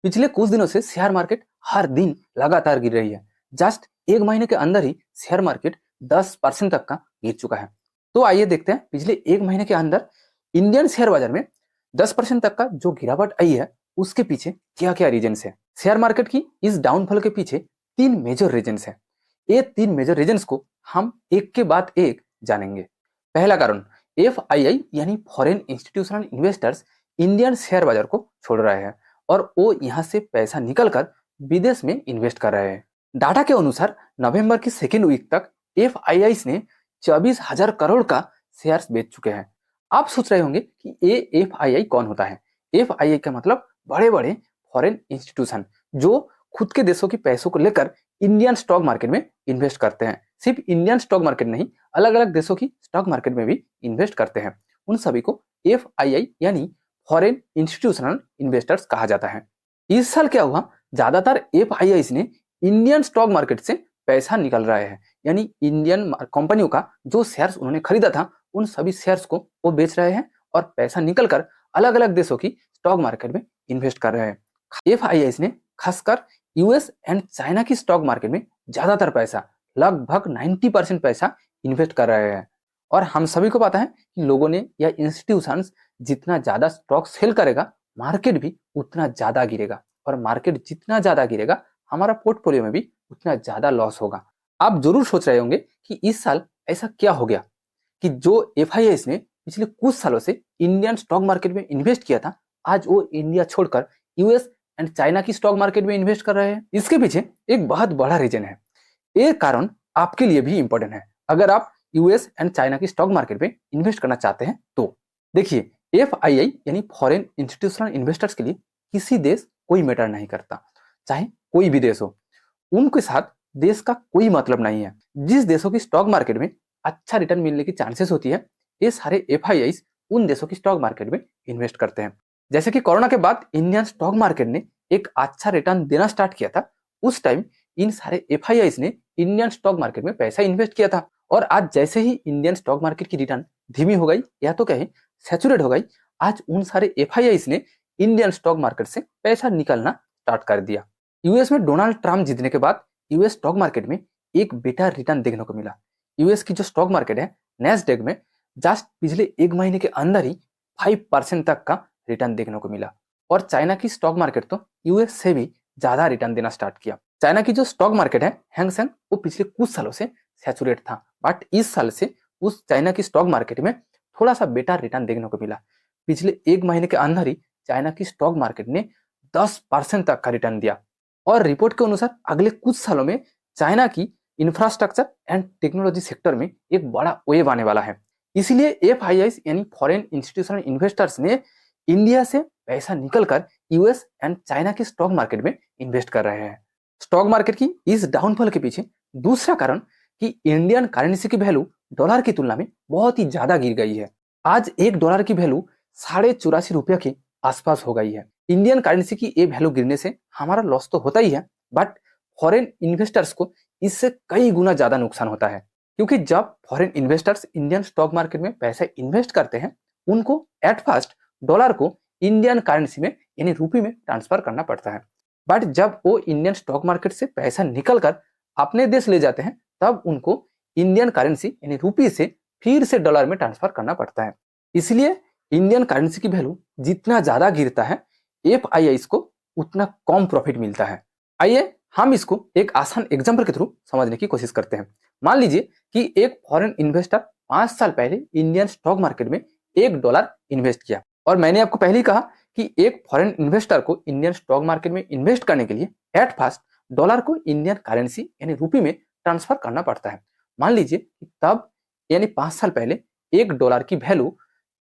पिछले कुछ दिनों से शेयर मार्केट हर दिन लगातार गिर रही है। जस्ट एक महीने के अंदर ही शेयर मार्केट 10% तक का गिर चुका है। तो आइए देखते हैं पिछले एक महीने के अंदर इंडियन शेयर बाजार में 10% तक का जो गिरावट आई है उसके पीछे क्या क्या रीजंस है। शेयर मार्केट की इस डाउनफॉल के पीछे तीन मेजर रीजंस है। ये तीन मेजर रीजंस को हम एक के बाद एक जानेंगे। पहला कारण, FII यानी foreign institutional investors Indian share बाजार को छोड़ रहे हैं और वो यहाँ से पैसा निकलकर विदेश में इन्वेस्ट कर रहे हैं। डाटा के अनुसार नवंबर की सेकेंड वीक तक FIIs ने 24,000 करोड़ का शेयर्स बेच चुके हैं। आप सोच रहे होंगे कि ये FII कौन होता है। FII का मतलब बड़े बड़े फॉरेन इंस्टीट्यूशन जो खुद के देशों की पैसों को लेकर इंडियन स्टॉक मार्केट में इन्वेस्ट करते हैं। सिर्फ इंडियन स्टॉक मार्केट नहीं, अलग अलग देशों की स्टॉक मार्केट में भी इन्वेस्ट करते हैं। उन सभी को FII यानी फॉरेन इंस्टीट्यूशनल इन्वेस्टर्स कहा जाता है। इस साल क्या हुआ, ज्यादातर FIIs ने इंडियन स्टॉक मार्केट से पैसा निकल रहे हैं, यानी इंडियन कंपनियों का जो शेयर्स उन्होंने खरीदा था उन सभी शेयर्स को वो बेच रहे हैं और पैसा निकलकर अलग अलग देशों की स्टॉक मार्केट में इन्वेस्ट कर रहे हैं। FIIs ने खासकर US एंड चाइना की स्टॉक मार्केट में ज्यादातर पैसा, लगभग 90% पैसा इन्वेस्ट कर रहे हैं। और हम सभी को पता है कि लोगों ने या इंस्टीट्यूशंस जितना ज्यादा स्टॉक सेल करेगा मार्केट भी उतना ज्यादा गिरेगा, और मार्केट जितना ज्यादा गिरेगा हमारा पोर्टफोलियो में भी उतना ज्यादा लॉस होगा। आप जरूर सोच रहे होंगे कि इस साल ऐसा क्या हो गया कि जो FIIs ने पिछले कुछ सालों से इंडियन स्टॉक मार्केट में इन्वेस्ट किया था, आज वो इंडिया छोड़कर US एंड चाइना की स्टॉक मार्केट में इन्वेस्ट कर रहे हैं। इसके पीछे एक बहुत बड़ा रीजन है। ये कारण आपके लिए भी इंपॉर्टेंट है अगर आप US एंड चाइना की स्टॉक मार्केट में इन्वेस्ट करना चाहते हैं तो। देखिए, FII यानी फॉरेन इंस्टीट्यूशनल इन्वेस्टर्स के लिए किसी देश कोई मैटर नहीं करता, चाहे कोई भी देश हो। उनके साथ देश का कोई मतलब नहीं है। जिस देशों की स्टॉक मार्केट में अच्छा रिटर्न मिलने की चांसेस होती है, ये सारे FIIs उन देशों की स्टॉक मार्केट में इन्वेस्ट करते हैं। जैसे कि कोरोना के बाद इंडियन स्टॉक मार्केट ने एक अच्छा रिटर्न देना स्टार्ट किया था, उस टाइम इन सारे FIIs ने इंडियन स्टॉक मार्केट में पैसा इन्वेस्ट किया था। और आज जैसे ही इंडियन स्टॉक मार्केट की रिटर्न धीमी हो गई या तो कहें सैचुरेट हो गई, आज उन सारे FIIs ने इंडियन स्टॉक मार्केट से पैसा निकलना स्टार्ट कर दिया। US में डोनाल्ड ट्रंप जीतने के बाद US स्टॉक मार्केट में एक बेटर रिटर्न देखने को मिला। US की जो स्टॉक मार्केट है नैस्डैक में जस्ट पिछले एक महीने के अंदर ही 5% तक का रिटर्न देखने को मिला। और चाइना की स्टॉक मार्केट तो US से भी ज्यादा रिटर्न देना स्टार्ट किया। चाइना की जो स्टॉक मार्केट है हैंग सेंग, वो पिछले कुछ सालों से सैचुरेट था, बट इस साल से उस चाइना की स्टॉक मार्केट में थोड़ा सा बेटर रिटर्न देखने को मिला। पिछले एक महीने के अंदर ही चाइना की स्टॉक मार्केट ने 10% तक का रिटर्न दिया। और रिपोर्ट के अनुसार अगले कुछ सालों में चाइना की इंफ्रास्ट्रक्चर एंड टेक्नोलॉजी सेक्टर में एक बड़ा वेव आने वाला है। इसीलिए FIIs यानी फॉरेन इंस्टीट्यूशनल इन्वेस्टर्स ने इंडिया से पैसा निकलकर US एंड चाइना के स्टॉक मार्केट में इन्वेस्ट कर रहे हैं। स्टॉक मार्केट की इस डाउनफॉल के पीछे दूसरा कारण कि इंडियन करेंसी की वैल्यू डॉलर की तुलना में बहुत ही ज्यादा गिर गई है। आज $1 की वैल्यू ₹84.5 के आसपास हो गई है। इंडियन करेंसी की ये वैल्यू गिरने से हमारा लॉस तो होता ही है, बट फॉरेन इन्वेस्टर्स को इससे कई गुना ज्यादा नुकसान होता है, क्योंकि जब foreign investors Indian stock market में पैसा इन्वेस्ट करते हैं उनको एट फर्स्ट डॉलर को इंडियन करेंसी में यानी रुपये में ट्रांसफर करना पड़ता है। बट जब वो इंडियन स्टॉक मार्केट से पैसा निकलकर अपने देश ले जाते हैं तब उनको इंडियन करेंसी यानी रुपये से फिर से डॉलर में ट्रांसफर करना पड़ता है। इसलिए इंडियन करेंसी की वैल्यू जितना ज्यादा गिरता है FIIs को उतना कम प्रॉफिट मिलता है। आइए हम इसको एक आसान एग्जांपल के थ्रू समझने की कोशिश करते हैं। मान लीजिए कि एक फॉरेन इन्वेस्टर 5 साल पहले इंडियन स्टॉक मार्केट में $1 इन्वेस्ट किया, और मैंने आपको पहले ही कहा कि एक फॉरेन इन्वेस्टर को इंडियन स्टॉक मार्केट में इन्वेस्ट करने के लिए एट फर्स्ट डॉलर को इंडियन करेंसी यानी रुपये में ट्रांसफर करना पड़ता है। मान लीजिए कि तब यानी 5 साल पहले $1 की वैल्यू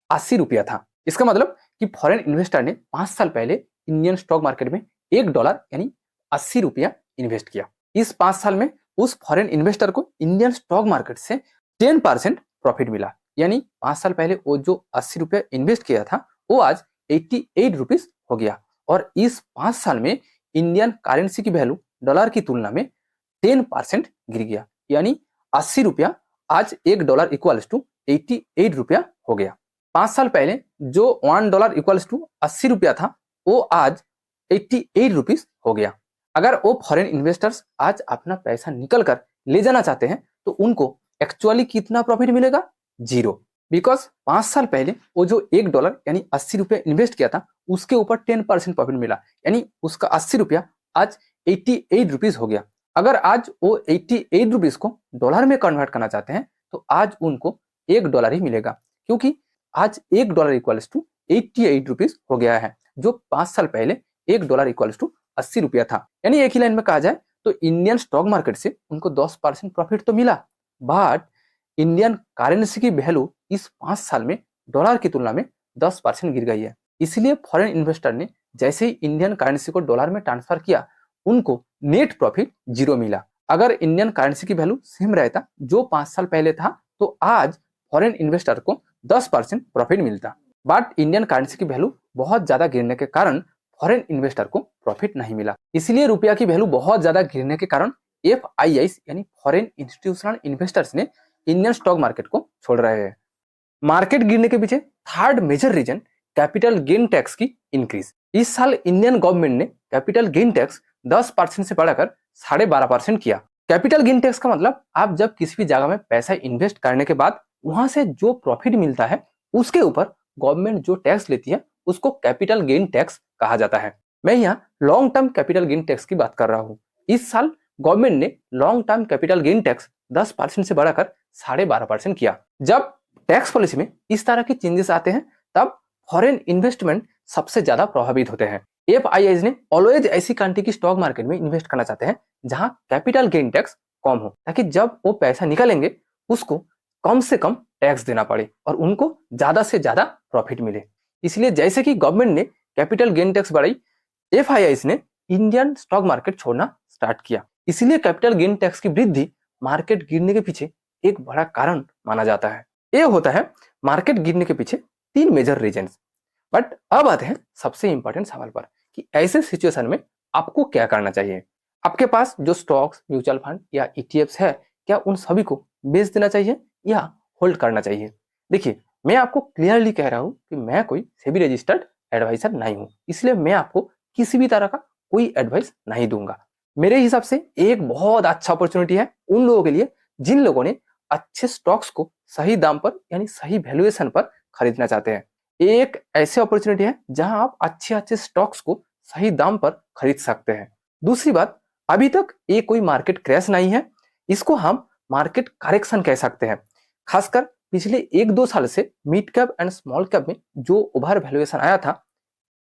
₹80 था। इसका मतलब कि फॉरेन इन्वेस्टर ने 5 साल पहले इंडियन स्टॉक मार्केट में $1 यानी ₹80 इन्वेस्ट किया। इस 5 साल में उस फॉरेन इन्वेस्टर को इंडियन स्टॉक मार्केट से 10% प्रॉफिट मिला, यानी 5 साल पहले वो जो ₹80 इन्वेस्ट किया था वो आज ₹88 हो गया। और इस 5 साल में इंडियन करेंसी की वैल्यू डॉलर की तुलना में 10% गिर गया, यानी ₹80 आज $1 इक्वल्स टू ₹88 हो गया। 5 साल पहले जो $1 इक्वल्स टू ₹80 था वो आज 88 रुपीज हो गया। अगर वो फॉरेन इन्वेस्टर्स आज अपना पैसा निकल कर ले जाना चाहते हैं तो उनको एक्चुअली कितना प्रॉफिट मिलेगा? जीरो। बिकॉज 5 साल पहले वो जो $1 यानी 80 रुपया इन्वेस्ट किया था उसके ऊपर 10% प्रॉफिट मिला, यानी उसका 80 रुपया आज 88 रुपीज हो गया। अगर आज वो 88 रुपीज को डॉलर में कन्वर्ट करना चाहते हैं तो आज उनको $1 ही मिलेगा, क्योंकि आज $1 इक्वल्स टू 88 रुपीज हो गया है, जो 5 साल पहले $1 इक्वल्स टू 80 रुपया था। यानी एक ही लाइन में कहा जाए तो इंडियन स्टॉक मार्केट से उनको 10% प्रॉफिट तो मिला, बट इंडियन करेंसी की वैल्यू इस 5 साल में डॉलर की तुलना में 10% गिर गई है। इसलिए फॉरेन इन्वेस्टर ने जैसे ही इंडियन करेंसी को डॉलर में ट्रांसफर किया उनको नेट प्रॉफिट जीरो मिला। अगर इंडियन करेंसी की वैल्यू सेम रहता जो 5 साल पहले था तो आज फॉरेन इन्वेस्टर को 10% प्रॉफिट मिलता, बट इंडियन करेंसी की वैल्यू बहुत ज्यादा गिरने के कारण फॉरेन इन्वेस्टर को प्रॉफिट नहीं मिला। इसलिए रुपया की वैल्यू बहुत ज्यादा गिरने के कारण FIIs यानी फॉरेन इंस्टीट्यूशनल इन्वेस्टर्स ने इंडियन स्टॉक मार्केट को छोड़ रहे हैं। मार्केट गिरने के पीछे third major reason capital gain tax की इंक्रीज। इस साल इंडियन गवर्नमेंट ने कैपिटल गेन टैक्स 10% से बढ़ाकर 12.5% किया। कैपिटल गेन टैक्स का मतलब आप जब किसी भी जगह में पैसा इन्वेस्ट करने के बाद वहां से जो प्रॉफिट मिलता है उसके ऊपर गवर्नमेंट जो टैक्स लेती है उसको कैपिटल गेन टैक्स कहा जाता है। मैं यहाँ long term capital gain tax की बात कर रहा हूँ। इस साल गवर्नमेंट ने long term capital gain tax 10% से बढ़ाकर 12.5% किया। जब टैक्स पॉलिसी में इस तरह के चेंजेस आते हैं तब फॉरेन इन्वेस्टमेंट सबसे ज्यादा प्रभावित होते हैं। FIIs ने ऑलवेज ऐसी कंट्री की स्टॉक मार्केट में इन्वेस्ट करना चाहते हैं जहां कैपिटल गेन टैक्स कम हो, ताकि जब वो पैसा निकालेंगे उसको कम से कम टैक्स देना पड़े और उनको ज्यादा से ज्यादा प्रॉफिट मिले। इसलिए जैसे कि गवर्नमेंट ने कैपिटल गेन टैक्स बढ़ाई, FIIs ने इंडियन स्टॉक मार्केट छोड़ना स्टार्ट किया। इसलिए कैपिटल गेन टैक्स की वृद्धि मार्केट गिरने के पीछे एक बड़ा कारण माना जाता है। ये होता है मार्केट गिरने के पीछे 3 मेजर रीजंस। बट अब आते हैं सबसे इंपॉर्टेंट सवाल पर कि ऐसे सिचुएशन में आपको क्या करना चाहिए। आपके पास जो स्टॉक्स, म्यूचुअल फंड या ETFs है, क्या उन सभी को बेच देना चाहिए या होल्ड करना चाहिए? देखिए, मैं आपको क्लियरली कह रहा हूं कि मैं कोई सेबी रजिस्टर्ड एडवाइजर नहीं हूं, इसलिए मैं आपको किसी भी तरह का कोई एडवाइस नहीं दूंगा। मेरे हिसाब से एक बहुत अच्छा अपॉर्चुनिटी है उन लोगों के लिए जिन लोगों ने अच्छे स्टॉक्स को सही दाम पर यानी सही वैल्यूएशन पर खरीदना चाहते हैं। एक ऐसी अपॉर्चुनिटी है जहां आप अच्छे अच्छे स्टॉक्स को सही दाम पर खरीद सकते हैं। दूसरी बात, अभी तक ये कोई मार्केट क्रैश नहीं है, इसको हम मार्केट करेक्शन कह सकते हैं। खासकर पिछले 1-2 साल से mid cap and small cap में जो ओवर वैल्यूएशन आया था,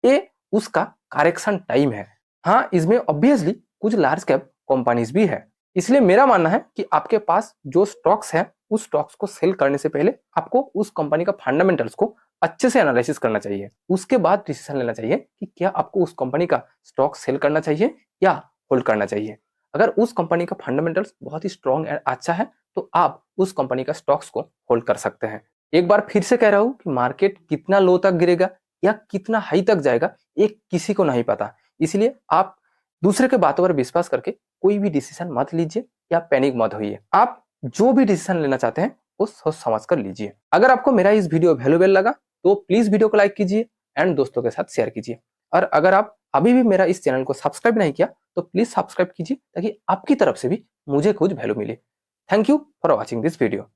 ये उसका करेक्शन टाइम है। हाँ, इसमें ऑब्वियसली कुछ लार्ज कैप कंपनीज भी है। इसलिए मेरा मानना है कि आपके पास जो स्टॉक्स है उस स्टॉक्स को सेल करने से पहले आपको उस कंपनी का फंडामेंटल्स को अच्छे से एनालिसिस करना चाहिए। उसके बाद डिसीजन लेना चाहिए कि क्या आपको उस कंपनी का स्टॉक सेल करना चाहिए या होल्ड करना चाहिए। अगर उस कंपनी का फंडामेंटल्स बहुत ही स्ट्रॉन्ग एंड अच्छा है तो आप उस कंपनी का स्टॉक्स को होल्ड कर सकते हैं। एक बार फिर से कह रहा हूं कि मार्केट कितना लो तक गिरेगा या कितना हाई तक जाएगा ये किसी को नहीं पता। इसलिए आप दूसरे के बातों पर विश्वास करके कोई भी डिसीजन मत लीजिए या पैनिक मत होइए। आप जो भी डिसीजन लेना चाहते हैं वो सोच समझ कर लीजिए। अगर आपको मेरा इस वीडियो वैल्यूएबल लगा तो प्लीज वीडियो को लाइक कीजिए एंड दोस्तों के साथ शेयर कीजिए। और अगर आप अभी भी मेरा इस चैनल को सब्सक्राइब नहीं किया तो प्लीज सब्सक्राइब कीजिए ताकि आपकी तरफ से भी मुझे कुछ वैल्यू मिले। Thank you for watching this video.